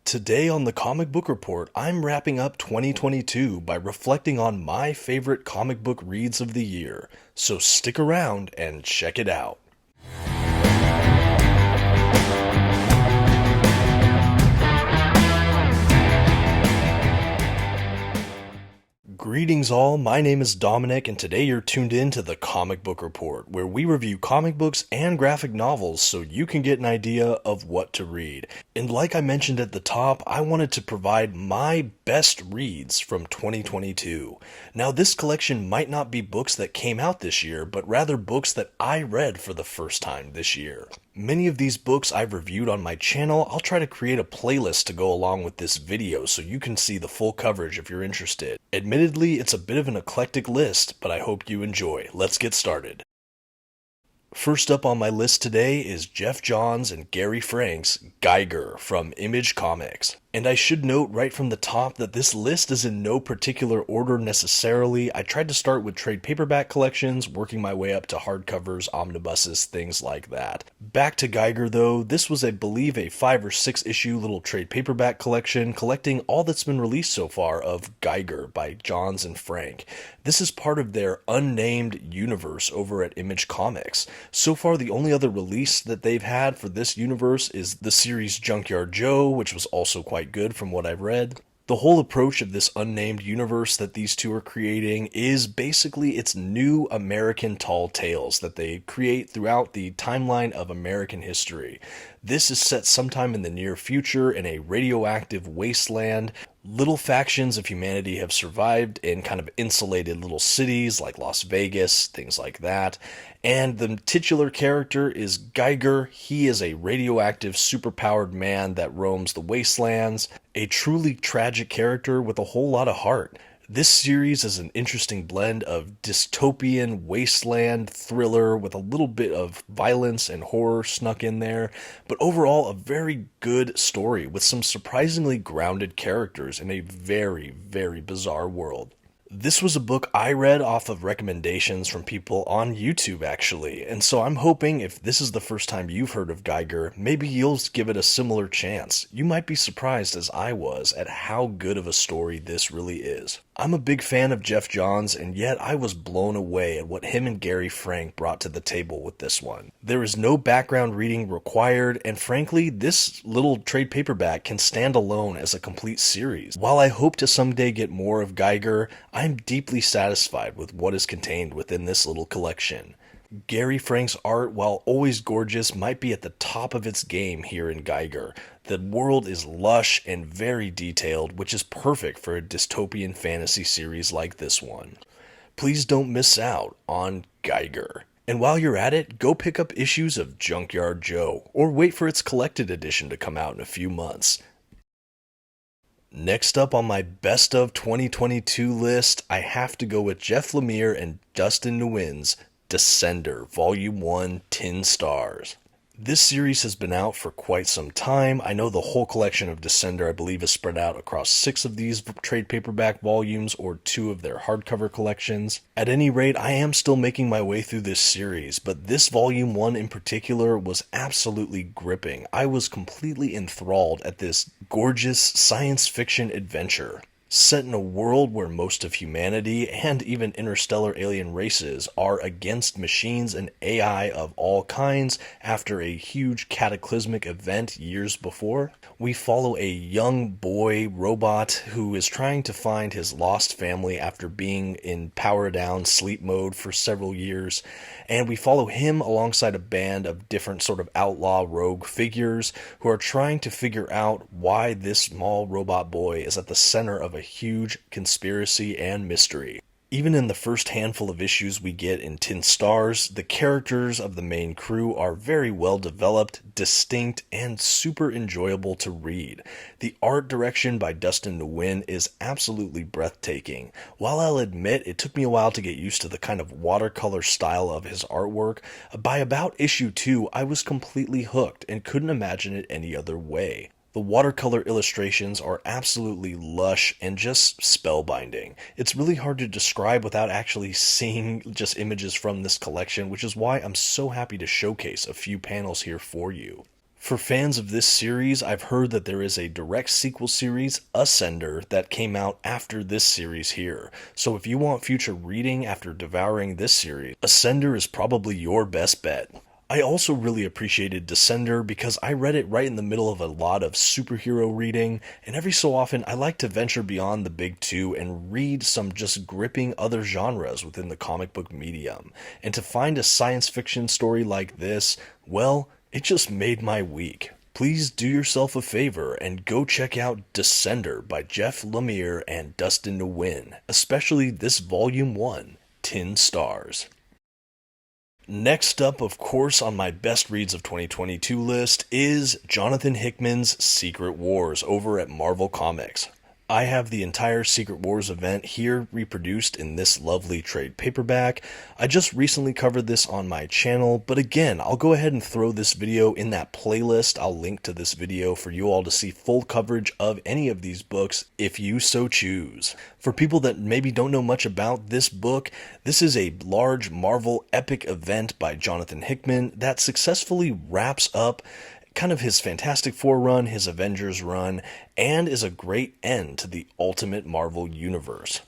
Today on the Comic Book Report, I'm wrapping up 2022 by reflecting on my favorite comic book reads of the year. So stick around and check it out. Greetings all, my name is Dominic and today you're tuned in to the Comic Book Report, where we review comic books and graphic novels so you can get an idea of what to read. And like I mentioned at the top, I wanted to provide my best reads from 2022. Now this collection might not be books that came out this year, but rather books that I read for the first time this year. Many of these books I've reviewed on my channel. I'll try to create a playlist to go along with this video so you can see the full coverage if you're interested. Admittedly, it's a bit of an eclectic list, but I hope you enjoy. Let's get started. First up on my list today is Geoff Johns and Gary Frank's Geiger from Image Comics. And I should note right from the top that this list is in no particular order necessarily. I tried to start with trade paperback collections, working my way up to hardcovers, omnibuses, things like that. Back to Geiger though, this was I believe a 5 or 6 issue little trade paperback collection collecting all that's been released so far of Geiger by Johns and Frank. This is part of their unnamed universe over at Image Comics. So far the only other release that they've had for this universe is the series Junkyard Joe, which was also quite good from what I've read. The whole approach of this unnamed universe that these two are creating is basically its new American tall tales that they create throughout the timeline of American history. This is set sometime in the near future in a radioactive wasteland. Little factions of humanity have survived in kind of insulated little cities like Las Vegas, things like that. And the titular character is Geiger. He is a radioactive, superpowered man that roams the wastelands. A truly tragic character with a whole lot of heart. This series is an interesting blend of dystopian wasteland thriller with a little bit of violence and horror snuck in there, but overall a very good story with some surprisingly grounded characters in a very, very bizarre world. This was a book I read off of recommendations from people on YouTube actually, and so I'm hoping if this is the first time you've heard of Geiger, maybe you'll give it a similar chance. You might be surprised as I was at how good of a story this really is. I'm a big fan of Geoff Johns, and yet I was blown away at what him and Gary Frank brought to the table with this one. There is no background reading required, and frankly, this little trade paperback can stand alone as a complete series. While I hope to someday get more of Geiger, I'm deeply satisfied with what is contained within this little collection. Gary Frank's art, while always gorgeous, might be at the top of its game here in Geiger. The world is lush and very detailed, which is perfect for a dystopian fantasy series like this one. Please don't miss out on Geiger. And while you're at it, go pick up issues of Junkyard Joe, or wait for its collected edition to come out in a few months. Next up on my best of 2022 list, I have to go with Jeff Lemire and Dustin Nguyen's Descender, Volume 1, 10 Stars. This series has been out for quite some time. I know the whole collection of Descender, I believe, is spread out across 6 of these trade paperback volumes or 2 of their hardcover collections. At any rate, I am still making my way through this series, but this Volume 1 in particular was absolutely gripping. I was completely enthralled at this gorgeous science fiction adventure. Set in a world where most of humanity and even interstellar alien races are against machines and AI of all kinds after a huge cataclysmic event years before. We follow a young boy robot who is trying to find his lost family after being in power down sleep mode for several years, and we follow him alongside a band of different sort of outlaw rogue figures who are trying to figure out why this small robot boy is at the center of a huge conspiracy and mystery. Even in the first handful of issues we get in 10 Stars, the characters of the main crew are very well developed, distinct, and super enjoyable to read. The art direction by Dustin Nguyen is absolutely breathtaking. While I'll admit it took me a while to get used to the kind of watercolor style of his artwork, by about issue 2 I was completely hooked and couldn't imagine it any other way. The watercolor illustrations are absolutely lush and just spellbinding. It's really hard to describe without actually seeing just images from this collection, which is why I'm so happy to showcase a few panels here for you. For fans of this series, I've heard that there is a direct sequel series, Ascender, that came out after this series here. So if you want future reading after devouring this series, Ascender is probably your best bet. I also really appreciated Descender because I read it right in the middle of a lot of superhero reading, and every so often I like to venture beyond the big two and read some just gripping other genres within the comic book medium. And to find a science fiction story like this, well, it just made my week. Please do yourself a favor and go check out Descender by Jeff Lemire and Dustin Nguyen, especially this Volume 1, 10 stars. Next up, of course, on my best reads of 2022 list is Jonathan Hickman's Secret Wars over at Marvel Comics. I have the entire Secret Wars event here reproduced in this lovely trade paperback. I just recently covered this on my channel, but again, I'll go ahead and throw this video in that playlist. I'll link to this video for you all to see full coverage of any of these books if you so choose. For people that maybe don't know much about this book, this is a large Marvel epic event by Jonathan Hickman that successfully wraps up kind of his Fantastic Four run, his Avengers run, and is a great end to the Ultimate Marvel Universe.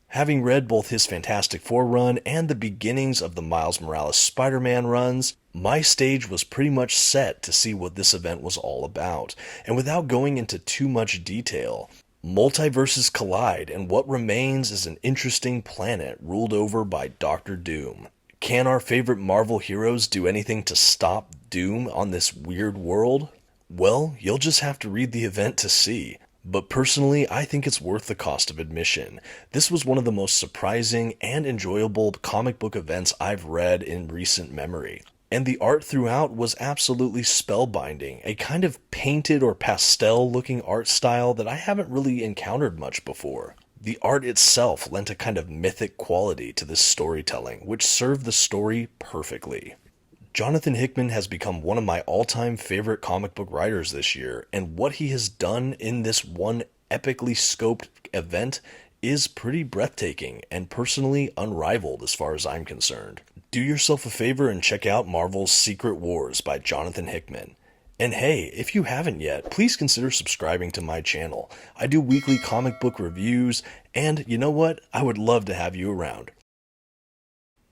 Having read both his Fantastic Four run and the beginnings of the Miles Morales Spider-Man runs, my stage was pretty much set to see what this event was all about. And without going into too much detail, multiverses collide, and what remains is an interesting planet ruled over by Doctor Doom. Can our favorite Marvel heroes do anything to stop Doom on this weird world? Well, you'll just have to read the event to see. But personally, I think it's worth the cost of admission. This was one of the most surprising and enjoyable comic book events I've read in recent memory. And the art throughout was absolutely spellbinding, a kind of painted or pastel looking art style that I haven't really encountered much before. The art itself lent a kind of mythic quality to this storytelling, which served the story perfectly. Jonathan Hickman has become one of my all-time favorite comic book writers this year, and what he has done in this one epically scoped event is pretty breathtaking and personally unrivaled as far as I'm concerned. Do yourself a favor and check out Marvel's Secret Wars by Jonathan Hickman. And hey, if you haven't yet, please consider subscribing to my channel. I do weekly comic book reviews, and you know what? I would love to have you around.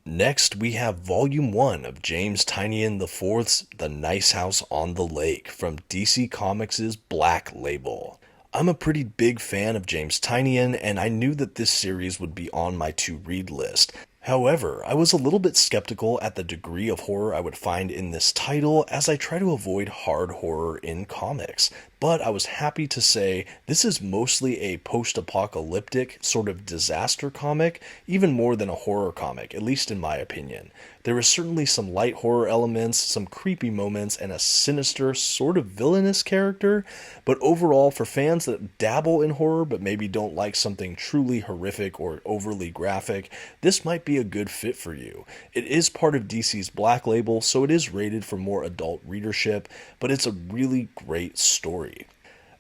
Next, we have Volume 1 of James Tynion IV's The Nice House on the Lake from DC Comics' Black Label. I'm a pretty big fan of James Tynion, and I knew that this series would be on my to-read list. However, I was a little bit skeptical at the degree of horror I would find in this title, as I try to avoid hard horror in comics. But I was happy to say this is mostly a post-apocalyptic sort of disaster comic, even more than a horror comic, at least in my opinion. There is certainly some light horror elements, some creepy moments, and a sinister, sort of villainous character, but overall, for fans that dabble in horror but maybe don't like something truly horrific or overly graphic, this might be a good fit for you. It is part of DC's Black Label, so it is rated for more adult readership, but it's a really great story.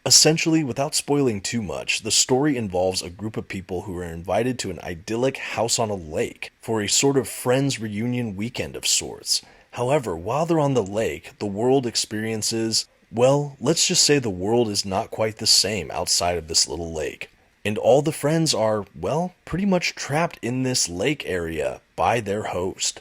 Essentially, without spoiling too much, the story involves a group of people who are invited to an idyllic house on a lake for a sort of friends reunion weekend of sorts. However, while they're on the lake, the world experiences, well, let's just say the world is not quite the same outside of this little lake. And all the friends are, well, pretty much trapped in this lake area by their host.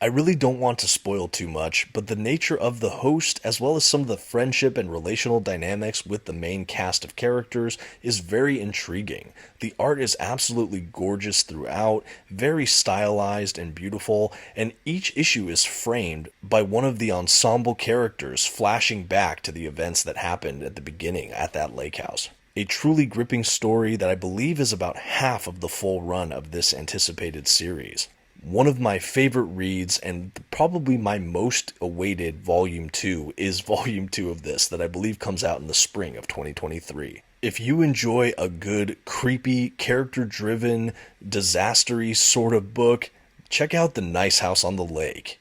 I really don't want to spoil too much, but the nature of the host, as well as some of the friendship and relational dynamics with the main cast of characters, is very intriguing. The art is absolutely gorgeous throughout, very stylized and beautiful, and each issue is framed by one of the ensemble characters flashing back to the events that happened at the beginning at that lake house. A truly gripping story that I believe is about half of the full run of this anticipated series. One of my favorite reads, and probably my most awaited Volume 2, is Volume 2 of this, that I believe comes out in the spring of 2023. If you enjoy a good, creepy, character-driven, disaster-y sort of book, check out The Nice House on the Lake.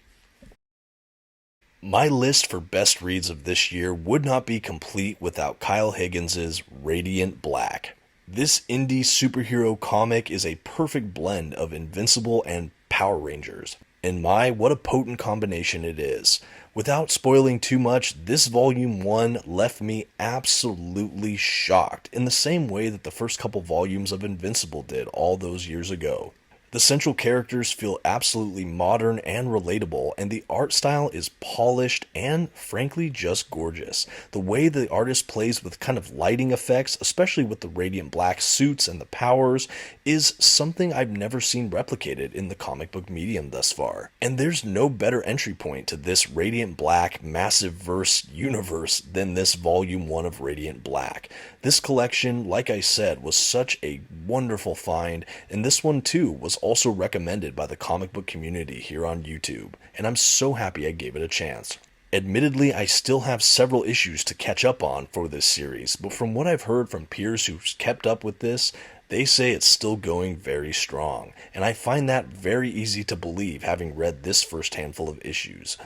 My list for best reads of this year would not be complete without Kyle Higgins' Radiant Black. This indie superhero comic is a perfect blend of Invincible and Power Rangers. And my, what a potent combination it is. Without spoiling too much, this volume 1 left me absolutely shocked in the same way that the first couple volumes of Invincible did all those years ago. The central characters feel absolutely modern and relatable, and the art style is polished and, frankly, just gorgeous. The way the artist plays with kind of lighting effects, especially with the radiant black suits and the powers, is something I've never seen replicated in the comic book medium thus far. And there's no better entry point to this Radiant Black massive verse universe than this volume 1 of Radiant Black. This collection, like I said, was such a wonderful find, and this one too was also recommended by the comic book community here on YouTube, and I'm so happy I gave it a chance. Admittedly, I still have several issues to catch up on for this series, but from what I've heard from peers who've kept up with this, they say it's still going very strong, and I find that very easy to believe having read this first handful of issues.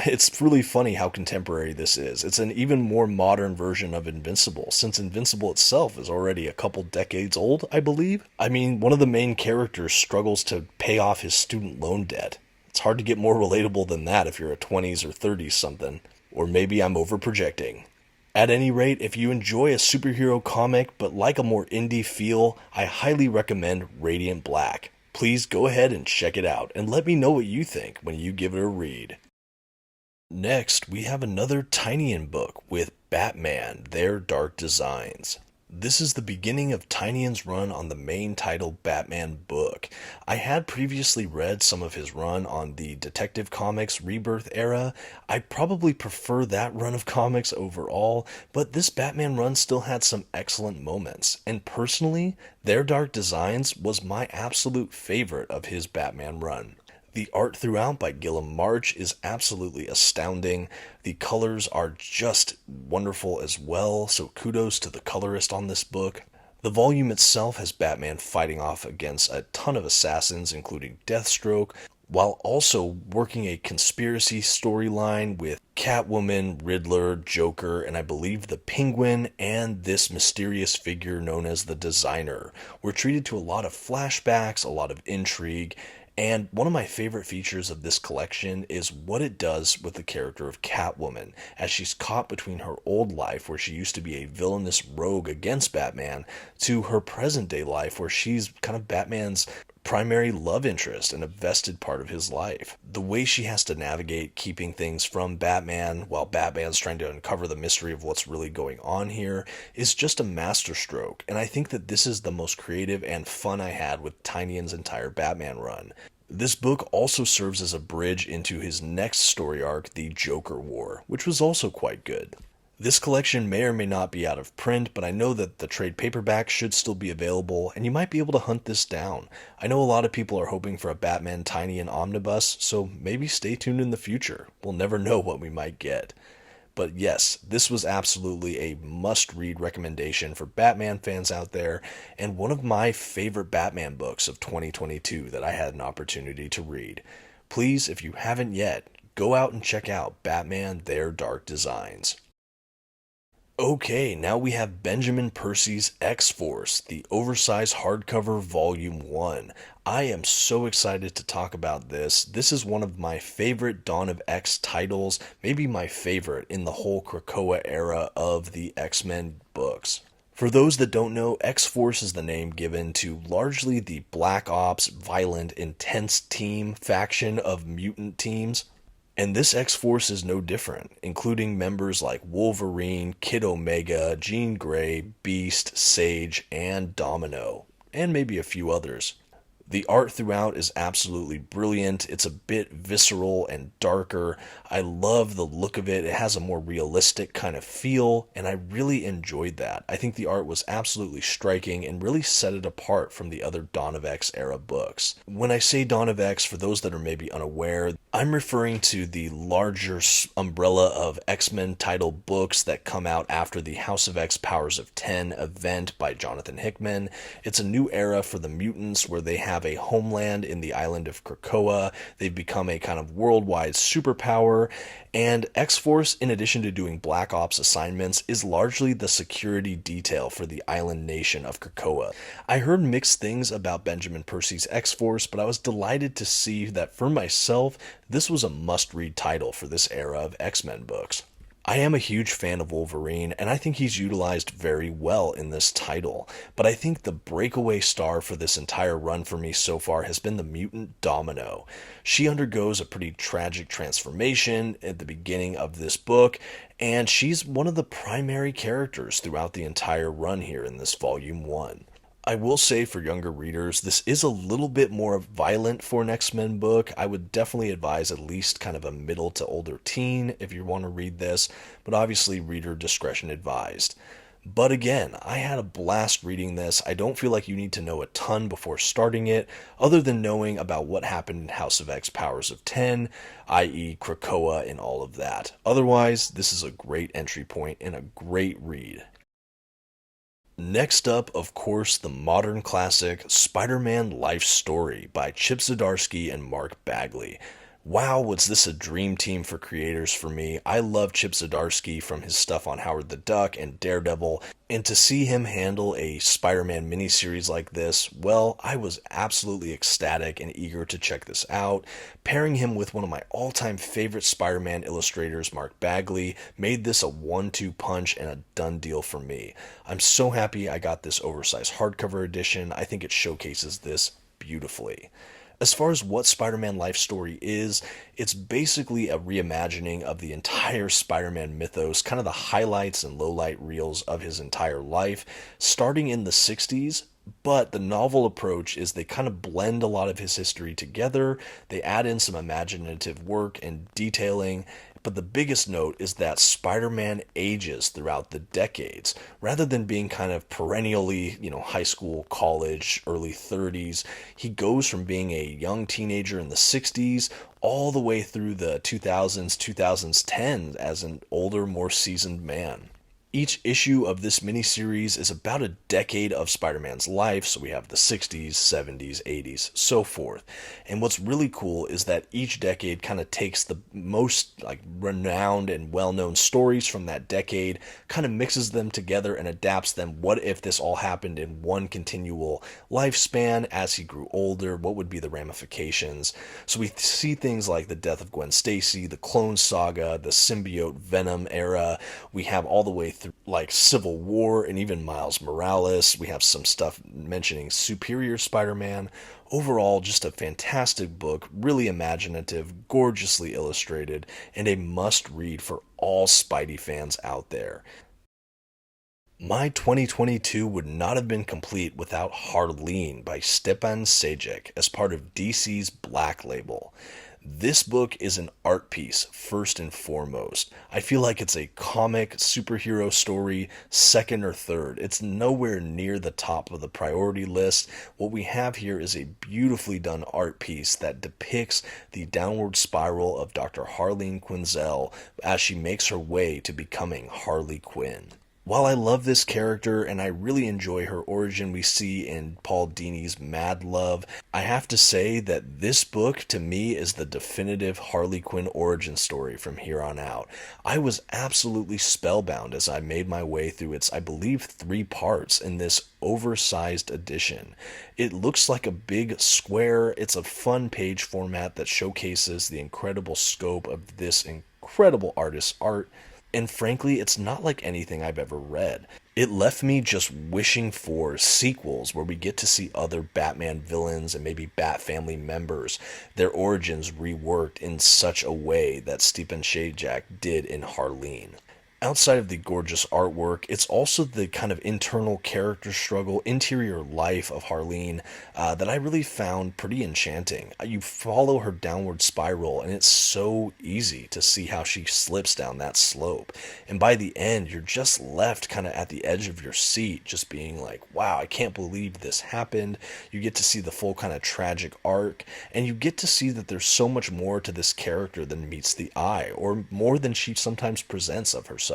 It's really funny how contemporary this is. It's an even more modern version of Invincible, since Invincible itself is already a couple decades old, I believe. I mean, one of the main characters struggles to pay off his student loan debt. It's hard to get more relatable than that if you're a 20s or 30s something. Or maybe I'm overprojecting. At any rate, if you enjoy a superhero comic but like a more indie feel, I highly recommend Radiant Black. Please go ahead and check it out, and let me know what you think when you give it a read. Next, we have another Tynion book with Batman, Their Dark Designs. This is the beginning of Tynion's run on the main title Batman book. I had previously read some of his run on the Detective Comics Rebirth era. I probably prefer that run of comics overall, but this Batman run still had some excellent moments. And personally, Their Dark Designs was my absolute favorite of his Batman run. The art throughout by Gilliam March is absolutely astounding. The colors are just wonderful as well, so kudos to the colorist on this book. The volume itself has Batman fighting off against a ton of assassins, including Deathstroke, while also working a conspiracy storyline with Catwoman, Riddler, Joker, and I believe the Penguin, and this mysterious figure known as the Designer. We're treated to a lot of flashbacks, a lot of intrigue, and one of my favorite features of this collection is what it does with the character of Catwoman, as she's caught between her old life, where she used to be a villainous rogue against Batman, to her present day life, where she's kind of Batman's primary love interest and a vested part of his life. The way she has to navigate keeping things from Batman while Batman's trying to uncover the mystery of what's really going on here is just a masterstroke, and I think that this is the most creative and fun I had with Tynion's entire Batman run. This book also serves as a bridge into his next story arc, the Joker War, which was also quite good. This collection may or may not be out of print, but I know that the trade paperback should still be available, and you might be able to hunt this down. I know a lot of people are hoping for a Batman Tynion Omnibus, so maybe stay tuned in the future. We'll never know what we might get. But yes, this was absolutely a must-read recommendation for Batman fans out there, and one of my favorite Batman books of 2022 that I had an opportunity to read. Please, if you haven't yet, go out and check out Batman, Their Dark Designs. Okay, now we have Benjamin Percy's X-Force, the oversized hardcover volume 1. I am so excited to talk about this. This is one of my favorite Dawn of X titles, maybe my favorite in the whole Krakoa era of the X-Men books. For those that don't know, X-Force is the name given to largely the Black Ops, violent, intense team faction of mutant teams. And this X-Force is no different, including members like Wolverine, Kid Omega, Jean Grey, Beast, Sage, and Domino, and maybe a few others. The art throughout is absolutely brilliant. It's a bit visceral and darker. I love the look of it. It has a more realistic kind of feel, and I really enjoyed that. I think the art was absolutely striking and really set it apart from the other Dawn of X era books. When I say Dawn of X, for those that are maybe unaware, I'm referring to the larger umbrella of X-Men title books that come out after the House of X Powers of 10 event by Jonathan Hickman. It's a new era for the mutants where they have have a homeland in the island of Krakoa. They've become a kind of worldwide superpower, and X-Force, in addition to doing Black Ops assignments, is largely the security detail for the island nation of Krakoa. I heard mixed things about Benjamin Percy's X-Force, but I was delighted to see that for myself, this was a must-read title for this era of X-Men books. I am a huge fan of Wolverine, and I think he's utilized very well in this title, but I think the breakaway star for this entire run for me so far has been the mutant Domino. She undergoes a pretty tragic transformation at the beginning of this book, and she's one of the primary characters throughout the entire run here in this Volume 1. I will say for younger readers, this is a little bit more violent for an X-Men book. I would definitely advise at least kind of a middle to older teen if you want to read this, but obviously reader discretion advised. But again, I had a blast reading this. I don't feel like you need to know a ton before starting it, other than knowing about what happened in House of X Powers of 10, i.e. Krakoa and all of that. Otherwise, this is a great entry point and a great read. Next up, of course, the modern classic Spider-Man Life Story by Chip Zdarsky and Mark Bagley. Wow, was this a dream team for creators for me. I love Chip Zdarsky from his stuff on Howard the Duck and Daredevil, and to see him handle a Spider-Man miniseries like this, well, I was absolutely ecstatic and eager to check this out. Pairing him with one of my all-time favorite Spider-Man illustrators, Mark Bagley, made this a 1-2 punch and a done deal for me. I'm so happy I got this oversized hardcover edition. I think it showcases this beautifully. As far as what Spider-Man Life Story is, it's basically a reimagining of the entire Spider-Man mythos, kind of the highlights and lowlight reels of his entire life, starting in the 60s. But the novel approach is they kind of blend a lot of his history together, they add in some imaginative work and detailing, but the biggest note is that Spider-Man ages throughout the decades. Rather than being kind of perennially, high school, college, early 30s, he goes from being a young teenager in the 60s all the way through the 2000s, 2010s as an older, more seasoned man. Each issue of this miniseries is about a decade of Spider-Man's life, so we have the 60s, 70s, 80s, so forth. And what's really cool is that each decade kind of takes the most renowned and well-known stories from that decade, kind of mixes them together and adapts them. What if this all happened in one continual lifespan as he grew older? What would be the ramifications? So we see things like the death of Gwen Stacy, the Clone Saga, the symbiote Venom era. We have all the way through Civil War and even Miles Morales. We have some stuff mentioning Superior Spider-Man. Overall, just a fantastic book, really imaginative, gorgeously illustrated, and a must-read for all Spidey fans out there. My 2022 would not have been complete without Harleen by Stepan Sajic as part of DC's Black Label. This book is an art piece, first and foremost. I feel like it's a comic superhero story, second or third. It's nowhere near the top of the priority list. What we have here is a beautifully done art piece that depicts the downward spiral of Dr. Harleen Quinzel as she makes her way to becoming Harley Quinn. While I love this character and I really enjoy her origin we see in Paul Dini's Mad Love, I have to say that this book to me is the definitive Harley Quinn origin story from here on out. I was absolutely spellbound as I made my way through its, I believe, 3 parts in this oversized edition. It looks like a big square. It's a fun page format that showcases the incredible scope of this incredible artist's art. And frankly, it's not like anything I've ever read. It left me just wishing for sequels where we get to see other Batman villains and maybe Bat family members, their origins reworked in such a way that Stepan Sajic did in Harleen. Outside of the gorgeous artwork, it's also the kind of internal character struggle, interior life of Harleen that I really found pretty enchanting. You follow her downward spiral, and it's so easy to see how she slips down that slope. And by the end, you're just left kind of at the edge of your seat, just being like, wow, I can't believe this happened. You get to see the full kind of tragic arc, and you get to see that there's so much more to this character than meets the eye, or more than she sometimes presents of herself.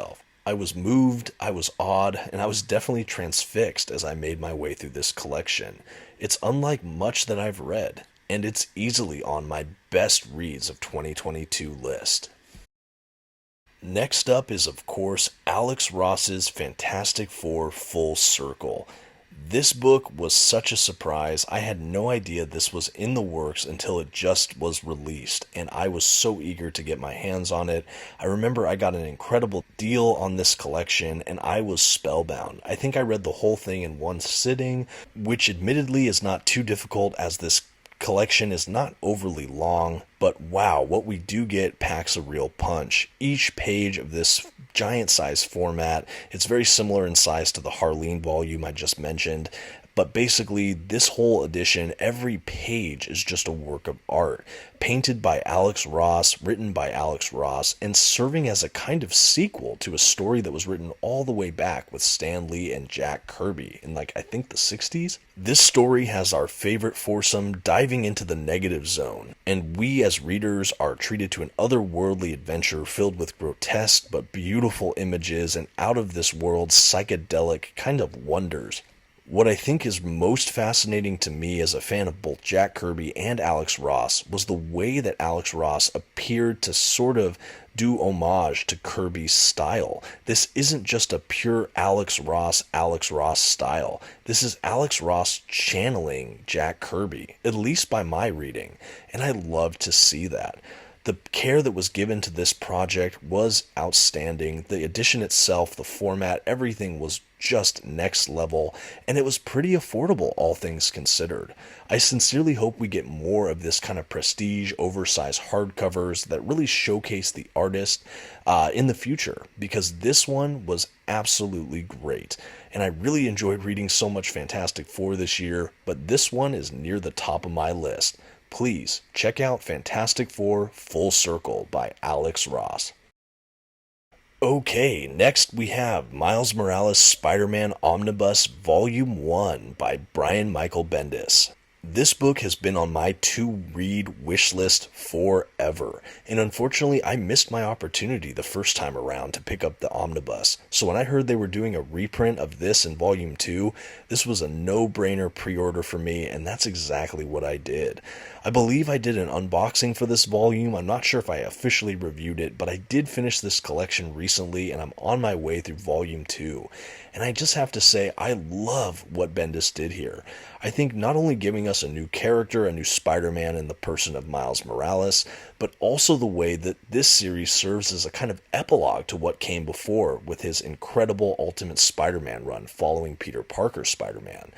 I was moved, I was awed, and I was definitely transfixed as I made my way through this collection. It's unlike much that I've read, and it's easily on my best reads of 2022 list. Next up is, of course, Alex Ross's Fantastic Four Full Circle. This book was such a surprise. I had no idea this was in the works until it just was released, and I was so eager to get my hands on it. I remember I got an incredible deal on this collection, and I was spellbound. I think I read the whole thing in one sitting, which admittedly is not too difficult as this collection is not overly long, but wow, what we do get packs a real punch. Each page of this giant size format, it's very similar in size to the Harleen volume I just mentioned, but basically this whole edition, every page is just a work of art, painted by Alex Ross, written by Alex Ross, and serving as a kind of sequel to a story that was written all the way back with Stan Lee and Jack Kirby in I think the 60s. This story has our favorite foursome diving into the negative zone, and we as readers are treated to an otherworldly adventure filled with grotesque but beautiful images and out of this world psychedelic kind of wonders. What I think is most fascinating to me as a fan of both Jack Kirby and Alex Ross was the way that Alex Ross appeared to sort of do homage to Kirby's style. This isn't just a pure Alex Ross style. This is Alex Ross channeling Jack Kirby, at least by my reading, and I love to see that. The care that was given to this project was outstanding. The edition itself, the format, everything was just next level, and it was pretty affordable, all things considered. I sincerely hope we get more of this kind of prestige, oversized hardcovers that really showcase the artist in the future, because this one was absolutely great. And I really enjoyed reading so much Fantastic Four this year, but this one is near the top of my list. Please check out Fantastic Four Full Circle by Alex Ross. Okay, next we have Miles Morales Spider-Man Omnibus Volume 1 by Brian Michael Bendis. This book has been on my to-read wish list forever, and unfortunately I missed my opportunity the first time around to pick up the omnibus. So when I heard they were doing a reprint of this in Volume 2, this was a no-brainer pre-order for me, and that's exactly what I did. I believe I did an unboxing for this volume. I'm not sure if I officially reviewed it, but I did finish this collection recently, and I'm on my way through Volume 2. And I just have to say, I love what Bendis did here. I think not only giving us a new character, a new Spider-Man in the person of Miles Morales, but also the way that this series serves as a kind of epilogue to what came before with his incredible Ultimate Spider-Man run following Peter Parker's Spider-Man.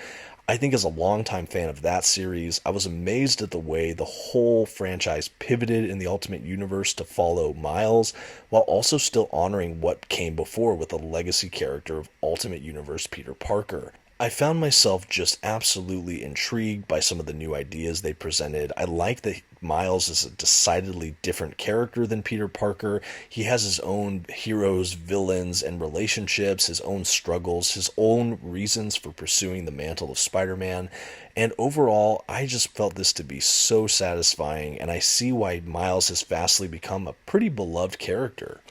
I think as a longtime fan of that series, I was amazed at the way the whole franchise pivoted in the Ultimate Universe to follow Miles, while also still honoring what came before with the legacy character of Ultimate Universe Peter Parker. I found myself just absolutely intrigued by some of the new ideas they presented. I like that Miles is a decidedly different character than Peter Parker. He has his own heroes, villains, and relationships, his own struggles, his own reasons for pursuing the mantle of Spider-Man. And overall, I just felt this to be so satisfying, and I see why Miles has fastly become a pretty beloved character.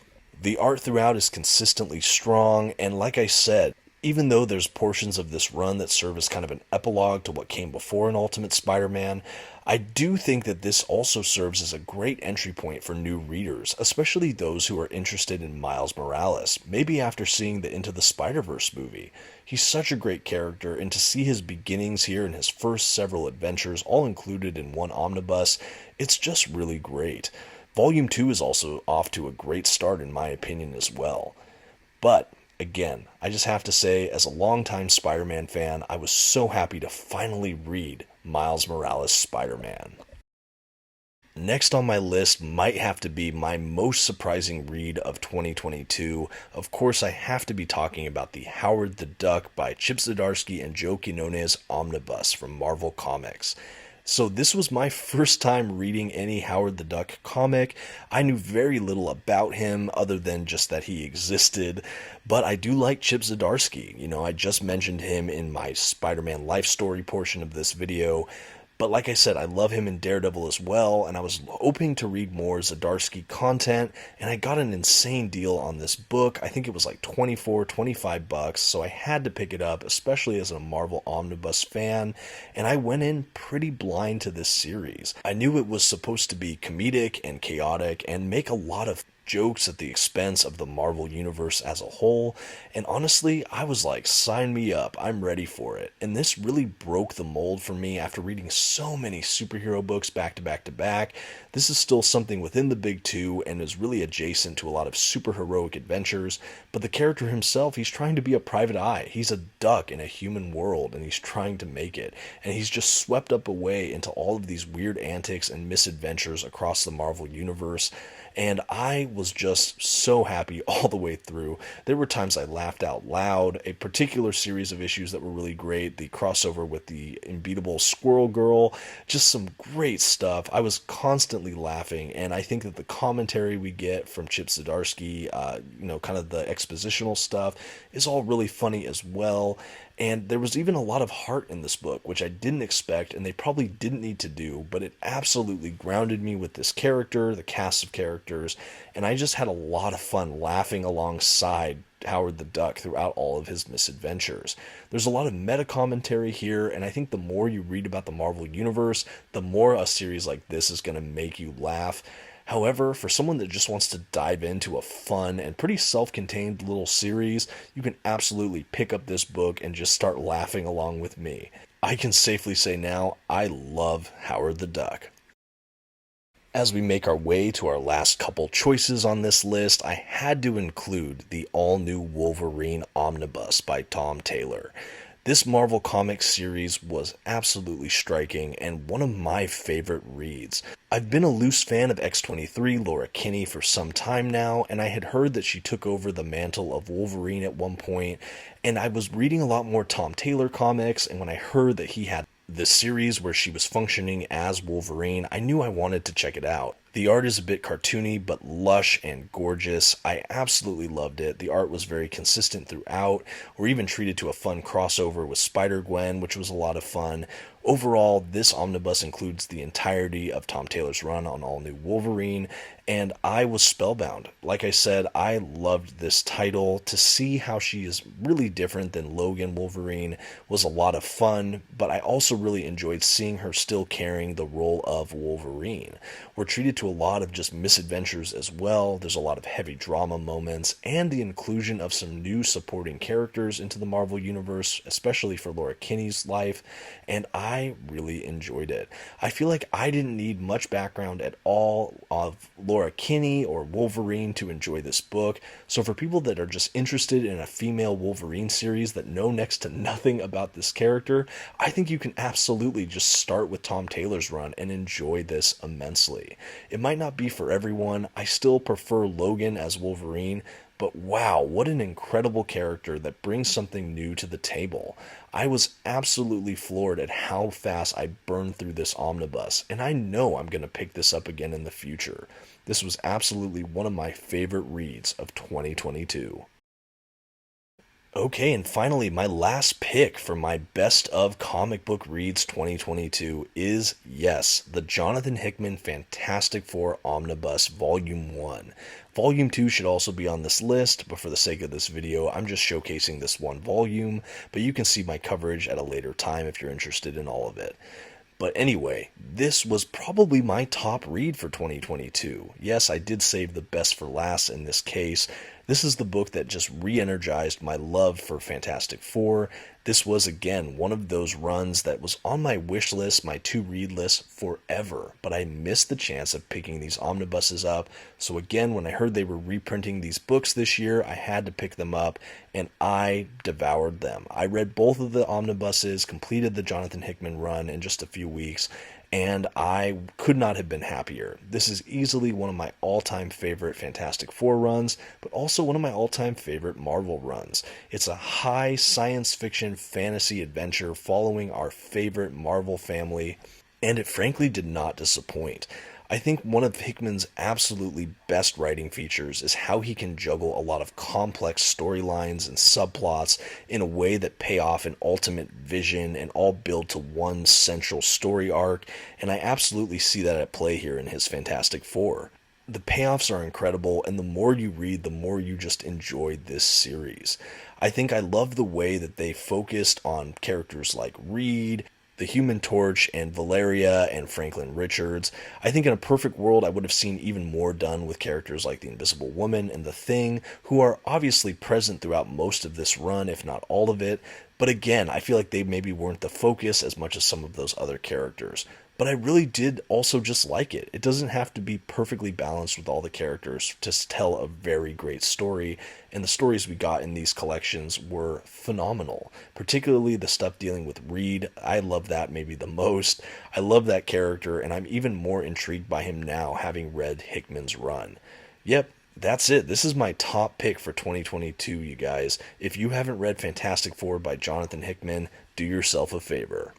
The art throughout is consistently strong, and like I said, even though there's portions of this run that serve as kind of an epilogue to what came before in Ultimate Spider-Man, I do think that this also serves as a great entry point for new readers, especially those who are interested in Miles Morales, maybe after seeing the Into the Spider-Verse movie. He's such a great character, and to see his beginnings here and his first several adventures all included in one omnibus, it's just really great. Volume 2 is also off to a great start in my opinion as well. But again, I just have to say, as a longtime Spider-Man fan, I was so happy to finally read Miles Morales Spider-Man. Next on my list might have to be my most surprising read of 2022. Of course, I have to be talking about the Howard the Duck by Chip Zdarsky and Joe Quinones Omnibus from Marvel Comics. So this was my first time reading any Howard the Duck comic. I knew very little about him other than just that he existed, but I do like Chip Zdarsky. I just mentioned him in my Spider-Man life story portion of this video, But like I said, I love him in Daredevil as well, and I was hoping to read more Zdarsky content, and I got an insane deal on this book. I think it was like 24, 25 bucks, so I had to pick it up, especially as a Marvel Omnibus fan, and I went in pretty blind to this series. I knew it was supposed to be comedic and chaotic and make a lot of jokes at the expense of the Marvel Universe as a whole, and honestly, I was like, sign me up, I'm ready for it. And this really broke the mold for me after reading so many superhero books back to back to back. This is still something within the big two and is really adjacent to a lot of superheroic adventures, but the character himself, he's trying to be a private eye. He's a duck in a human world, and he's trying to make it, and he's just swept up away into all of these weird antics and misadventures across the Marvel Universe. And I was just so happy all the way through. There were times I laughed out loud. A particular series of issues that were really great, the crossover with the unbeatable Squirrel Girl, just some great stuff. I was constantly laughing, and I think that the commentary we get from Chip Zdarsky, kind of the expositional stuff, is all really funny as well. And there was even a lot of heart in this book, which I didn't expect, and they probably didn't need to do, but it absolutely grounded me with this character, the cast of characters, and I just had a lot of fun laughing alongside Howard the Duck throughout all of his misadventures. There's a lot of meta commentary here, and I think the more you read about the Marvel Universe, the more a series like this is going to make you laugh. However, for someone that just wants to dive into a fun and pretty self-contained little series, you can absolutely pick up this book and just start laughing along with me. I can safely say now, I love Howard the Duck. As we make our way to our last couple choices on this list, I had to include the all-new Wolverine Omnibus by Tom Taylor. This Marvel Comics series was absolutely striking and one of my favorite reads. I've been a loose fan of X-23 Laura Kinney for some time now, and I had heard that she took over the mantle of Wolverine at one point, and I was reading a lot more Tom Taylor comics, and when I heard that he had the series where she was functioning as Wolverine, I knew I wanted to check it out. The art is a bit cartoony, but lush and gorgeous. I absolutely loved it. The art was very consistent throughout. We're even treated to a fun crossover with Spider-Gwen, which was a lot of fun. Overall, this omnibus includes the entirety of Tom Taylor's run on All New Wolverine, and I was spellbound. Like I said, I loved this title. To see how she is really different than Logan Wolverine was a lot of fun, but I also really enjoyed seeing her still carrying the role of Wolverine. We're treated to a lot of just misadventures as well. There's a lot of heavy drama moments, and the inclusion of some new supporting characters into the Marvel Universe, especially for Laura Kinney's life, and I really enjoyed it. I feel like I didn't need much background at all of Laura Kinney or Wolverine to enjoy this book, so for people that are just interested in a female Wolverine series that know next to nothing about this character, I think you can absolutely just start with Tom Taylor's run and enjoy this immensely. It might not be for everyone. I still prefer Logan as Wolverine, but wow, what an incredible character that brings something new to the table. I was absolutely floored at how fast I burned through this omnibus, and I know I'm going to pick this up again in the future. This was absolutely one of my favorite reads of 2022. Okay, and finally, my last pick for my best of comic book reads 2022 is, yes, the Jonathan Hickman Fantastic Four Omnibus Volume 1. Volume 2 should also be on this list, but for the sake of this video, I'm just showcasing this one volume, but you can see my coverage at a later time if you're interested in all of it. But anyway, this was probably my top read for 2022. Yes, I did save the best for last in this case. This is the book that just re-energized my love for Fantastic Four. This was, again, one of those runs that was on my wish list, my to-read list forever, but I missed the chance of picking these omnibuses up. So again, when I heard they were reprinting these books this year, I had to pick them up, and I devoured them. I read both of the omnibuses, completed the Jonathan Hickman run in just a few weeks, and I could not have been happier. This is easily one of my all-time favorite Fantastic Four runs, but also one of my all-time favorite Marvel runs. It's a high science fiction fantasy adventure following our favorite Marvel family, and it frankly did not disappoint. I think one of Hickman's absolutely best writing features is how he can juggle a lot of complex storylines and subplots in a way that pay off an ultimate vision and all build to one central story arc, and I absolutely see that at play here in his Fantastic Four. The payoffs are incredible, and the more you read, the more you just enjoy this series. I think I love the way that they focused on characters like Reed, the Human Torch, and Valeria and Franklin Richards. I think in a perfect world, I would have seen even more done with characters like the Invisible Woman and the Thing, who are obviously present throughout most of this run, if not all of it. But again, I feel like they maybe weren't the focus as much as some of those other characters. But I really did also just like it. It doesn't have to be perfectly balanced with all the characters to tell a very great story, and the stories we got in these collections were phenomenal. Particularly the stuff dealing with Reed. I love that maybe the most. I love that character, and I'm even more intrigued by him now having read Hickman's run. Yep, that's it. This is my top pick for 2022, you guys. If you haven't read Fantastic Four by Jonathan Hickman, do yourself a favor.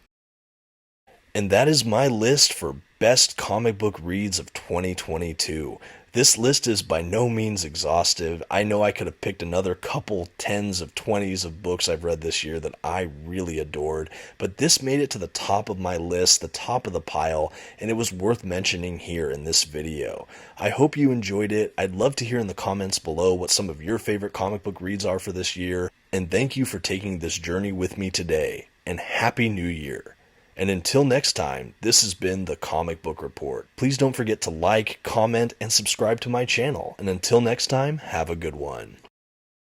And that is my list for best comic book reads of 2022. This list is by no means exhaustive. I know I could have picked another couple tens of 20s of books I've read this year that I really adored, but this made it to the top of my list, the top of the pile, and it was worth mentioning here in this video. I hope you enjoyed it. I'd love to hear in the comments below what some of your favorite comic book reads are for this year, and thank you for taking this journey with me today, and Happy New Year. And until next time, this has been the Comic Book Report. Please don't forget to like, comment, and subscribe to my channel. And until next time, have a good one.